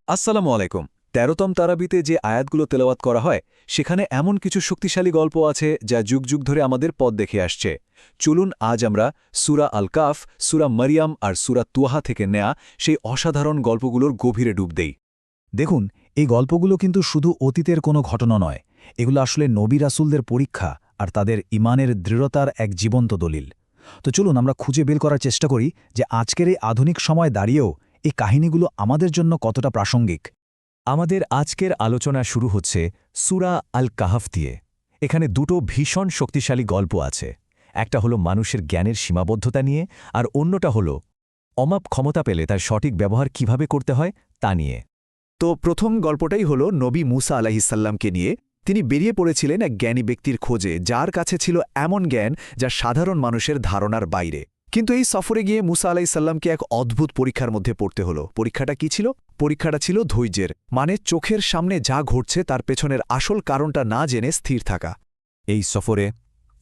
আসসালামু আলাইকুম। ১৩তম তারাবিতে যে আয়াতগুলো তেলাওয়াত করা হয় সেখানে এমন কিছু শক্তিশালী গল্প আছে যা যুগ যুগ ধরে আমাদের পথ দেখে আসছে। চলুন আজ আমরা সূরা আল কাফ, সূরা মারিয়াম আর সূরা তুহা থেকে নেয়া সেই অসাধারণ গল্পগুলোর গভীরে ডুব দেই। দেখুন, এই গল্পগুলো কিন্তু শুধু অতীতের কোনো ঘটনা নয়, এগুলো আসলে নবী রাসূলদের পরীক্ষা আর তাদের ঈমানের দৃঢ়তার এক জীবন্ত দলিল। তো চলুন আমরা খুঁজে বের করার চেষ্টা করি যে আজকের এই আধুনিক সময় দাঁড়িয়েও এই কাহিনীগুলো আমাদের জন্য কতটা প্রাসঙ্গিক। আমাদের আজকের আলোচনা শুরু হচ্ছে সূরা আল কাহাফ দিয়ে। এখানে দুটো ভীষণ শক্তিশালী গল্প আছে। একটা হলো মানুষের জ্ঞানের সীমাবদ্ধতা নিয়ে, আর অন্যটা হলো অমাপ ক্ষমতা পেলে তার সঠিক ব্যবহার কিভাবে করতে হয় তা নিয়ে। তো প্রথম গল্পটাই হলো নবী মুসা আলাইহিসসাল্লামকে নিয়ে। তিনি বেরিয়ে পড়েছিলেন এক জ্ঞানী ব্যক্তির খোঁজে, যার কাছে ছিল এমন জ্ঞান যা সাধারণ মানুষের ধারণার বাইরে। কিন্তু এই সফরে গিয়ে মুসা আলাইহিসসাল্লামকে এক অদ্ভুত পরীক্ষার মধ্যে পড়তে হলো। পরীক্ষাটা কি ছিল? পরীক্ষাটা ছিল ধৈর্যের, মানে চোখের সামনে যা ঘটছে তার পেছনের আসল কারণটা না জেনে স্থির থাকা। এই সফরে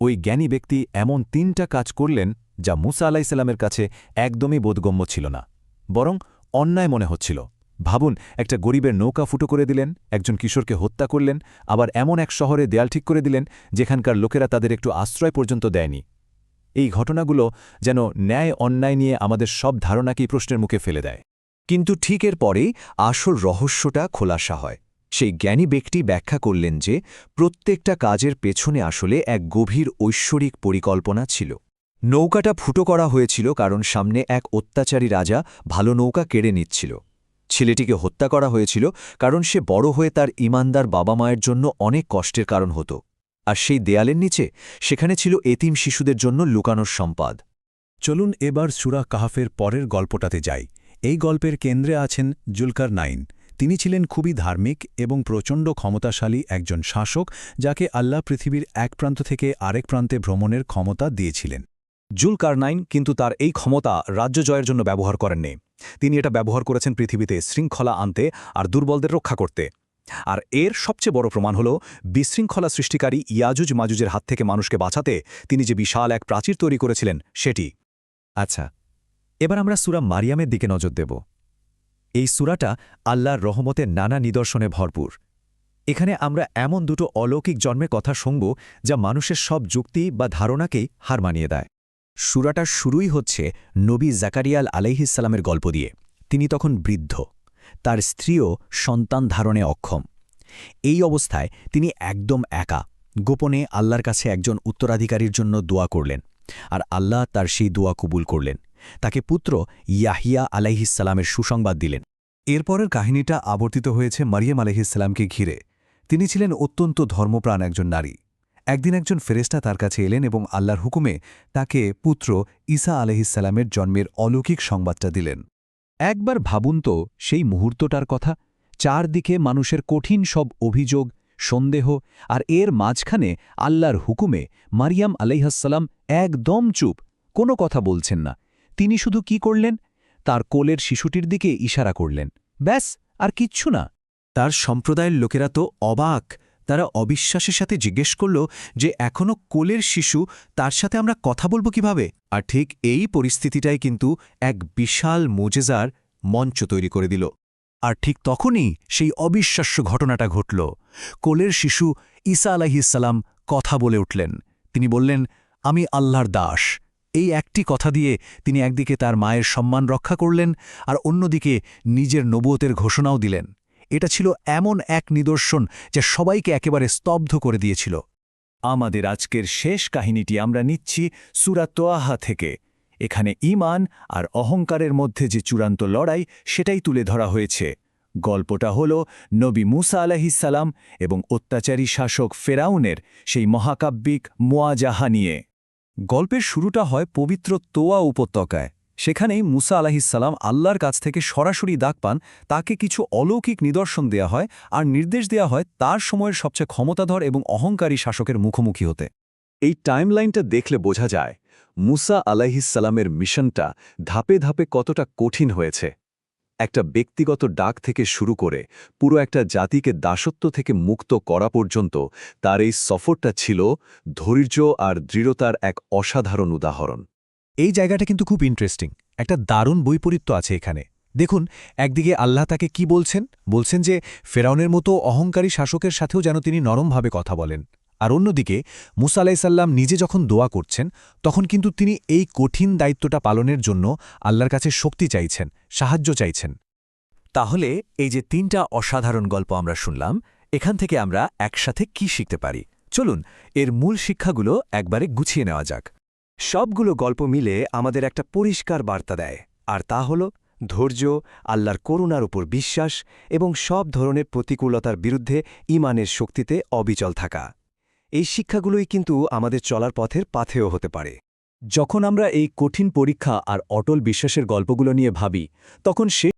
ওই জ্ঞানী ব্যক্তি এমন ৩টা কাজ করলেন যা মুসা আলাইসাল্লামের কাছে একদমই বোধগম্য ছিল না, বরং অন্যায় মনে হচ্ছিল। ভাবুন, একটা গরিবের নৌকা ফুটো করে দিলেন, একজন কিশোরকে হত্যা করলেন, আবার এমন এক শহরে দেয়াল ঠিক করে দিলেন যেখানকার লোকেরা তাদের একটু আশ্রয় পর্যন্ত দেয়নি। এই ঘটনাগুলো যেন ন্যায় অন্যায় নিয়ে আমাদের সব ধারণাকেই প্রশ্নের মুখে ফেলে দেয়। কিন্তু ঠিক এর পরেই আসল রহস্যটা খোলাসা হয়। সেই জ্ঞানী ব্যক্তি ব্যাখ্যা করলেন যে প্রত্যেকটা কাজের পেছনে আসলে এক গভীর ঐশ্বরিক পরিকল্পনা ছিল। নৌকাটা ফুটো করা হয়েছিল কারণ সামনে এক অত্যাচারী রাজা ভালো নৌকা কেড়ে নিচ্ছিল। ছেলেটিকে হত্যা করা হয়েছিল কারণ সে বড় হয়ে তার ঈমানদার বাবা মায়ের জন্য অনেক কষ্টের কারণ হতো। আর সেই দেয়ালের নিচে সেখানে ছিল এতিম শিশুদের জন্য লুকানোর সম্পদ। চলুন এবার সূরা কাহাফের পরের গল্পটাতে যাই। এই গল্পের কেন্দ্রে আছেন জুলকারনাইন। তিনি ছিলেন খুবই ধার্মিক এবং প্রচণ্ড ক্ষমতাশালী একজন শাসক, যাকে আল্লাহ পৃথিবীর এক প্রান্ত থেকে আরেক প্রান্তে ভ্রমণের ক্ষমতা দিয়েছিলেন। জুলকারনাইন কিন্তু তার এই ক্ষমতা রাজ্য জয়ের জন্য ব্যবহার করেননি। তিনি এটা ব্যবহার করেছেন পৃথিবীতে শৃঙ্খলা আনতে আর দুর্বলদের রক্ষা করতে। আর এর সবচেয়ে বড় প্রমাণ হল বিশৃঙ্খলা সৃষ্টিকারী ইয়াজুজ মাজুজের হাত থেকে মানুষকে বাঁচাতে তিনি যে বিশাল এক প্রাচীর তৈরি করেছিলেন সেটি। আচ্ছা, এবার আমরা সূরা মারিয়ামের দিকে নজর দেব। এই সূরাটা আল্লাহর রহমতের নানা নিদর্শনে ভরপুর। এখানে আমরা এমন দুটো অলৌকিক জন্মের কথা শুনব যা মানুষের সব যুক্তি বা ধারণাকেই হার মানিয়ে দেয়। সূরাটার শুরুই হচ্ছে নবী জাকারিয়াল আলাইহিসসালামের গল্প দিয়ে। তিনি তখন বৃদ্ধ, তার স্ত্রীও সন্তান ধারণে অক্ষম। এই অবস্থায় তিনি একদম একা, গোপনে আল্লাহর কাছে একজন উত্তরাধিকারীর জন্য দোয়া করলেন, আর আল্লাহ তার সেই দোয়া কবুল করলেন। তাকে পুত্র ইয়াহিয়া আলাইহিসসালামের সুসংবাদ দিলেন। এরপরের কাহিনীটা আবর্তিত হয়েছে মারিয়াম আলাইহিসসালামকে ঘিরে। তিনি ছিলেন অত্যন্ত ধর্মপ্রাণ একজন নারী। একদিন একজন ফেরেশতা তার কাছে এলেন এবং আল্লাহর হুকুমে তাকে পুত্র ঈসা আলাইহিসসালামের জন্মের অলৌকিক সংবাদটা দিলেন। একবার ভাবুন তো সেই মুহূর্তটার কথা। চারদিকে মানুষের কঠিন সব অভিযোগ, সন্দেহ, আর এর মাঝখানে আল্লাহর হুকুমে মারিয়াম আলাইহিসসালাম একদম চুপ, কোনো কথা বলছেন না। তিনি শুধু কি করলেন? তার কোলের শিশুটির দিকে ইশারা করলেন, ব্যাস, আর কিচ্ছু না। তার সম্প্রদায়ের লোকেরা তো অবাক। তারা অবিশ্বাসের সাথে জিজ্ঞেস করল যে এখনও কোলের শিশু, তার সাথে আমরা কথা বলব কিভাবে? আর ঠিক এই পরিস্থিতিটাই কিন্তু এক বিশাল মোজেজার মঞ্চ তৈরি করে দিল। আর ঠিক তখনই সেই অবিশ্বাস্য ঘটনাটা ঘটল। কোলের শিশু ঈসা আলাইহিসসালাম কথা বলে উঠলেন। তিনি বললেন, আমি আল্লাহর দাস। এই একটি কথা দিয়ে তিনি একদিকে তার মায়ের সম্মান রক্ষা করলেন, আর অন্যদিকে নিজের নবুয়তের ঘোষণাও দিলেন। এটা ছিল এমন এক নিদর্শন যা সবাইকে একেবারে স্তব্ধ করে দিয়েছিল। আমাদের আজকের শেষ কাহিনীটি আমরা নিচ্ছি সূরা তোয়াহা থেকে। এখানে ঈমান আর অহংকারের মধ্যে যে চূড়ান্ত লড়াই, সেটাই তুলে ধরা হয়েছে। গল্পটা হল নবী মুসা আলাইহিসসালাম এবং অত্যাচারী শাসক ফেরাউনের সেই মহাকাব্যিক মুয়াজাহা নিয়ে। গল্পের শুরুটা হয় পবিত্র তোয়া উপত্যকায়। সেখানেই মুসা আলাইহিসসালাম আল্লাহর কাছ থেকে সরাসরি ডাক পান। তাকে কিছু অলৌকিক নিদর্শন দেয়া হয় আর নির্দেশ দেয়া হয় তার সময়ের সবচেয়ে ক্ষমতাধর এবং অহংকারী শাসকের মুখোমুখি হতে। এই টাইমলাইনটা দেখলে বোঝা যায় মুসা আলাইহিসসালামের মিশনটা ধাপে ধাপে কতটা কঠিন হয়েছে। একটা ব্যক্তিগত ডাক থেকে শুরু করে পুরো একটা জাতিকে দাসত্ব থেকে মুক্ত করা পর্যন্ত তার এই সফরটা ছিল ধৈর্য আর দৃঢ়তার এক অসাধারণ উদাহরণ। এই জায়গাটা কিন্তু খুব ইন্টারেস্টিং। একটা দারুণ বৈপরীত্য আছে এখানে। দেখুন, একদিকে আল্লাহ তাকে কি বলছেন বলছেন যে ফেরাউনের মতো অহংকারী শাসকের সাথেও যেন তিনি নরমভাবে কথা বলেন। আর অন্যদিকে মুসা আলাইসাল্লাম নিজে যখন দোয়া করছেন তখন কিন্তু তিনি এই কঠিন দায়িত্বটা পালনের জন্য আল্লাহর কাছে শক্তি চাইছেন, সাহায্য চাইছেন। তাহলে এই যে 3টা অসাধারণ গল্প আমরা শুনলাম, এখান থেকে আমরা একসাথে কি শিখতে পারি? চলুন এর মূল শিক্ষাগুলো একবারে গুছিয়ে নেওয়া যাক। সবগুলো গল্প মিলে আমাদের একটা পরিষ্কার বার্তা দেয়, আর তা হল ধৈর্য, আল্লাহর করুণার উপর বিশ্বাস এবং সব ধরনের প্রতিকূলতার বিরুদ্ধে ঈমানের শক্তিতে অবিচল থাকা। এই শিক্ষাগুলোই কিন্তু আমাদের চলার পথের পাথেয় হতে পারে। যখন আমরা এই কঠিন পরীক্ষা আর অটল বিশ্বাসের গল্পগুলো নিয়ে ভাবি, তখন সে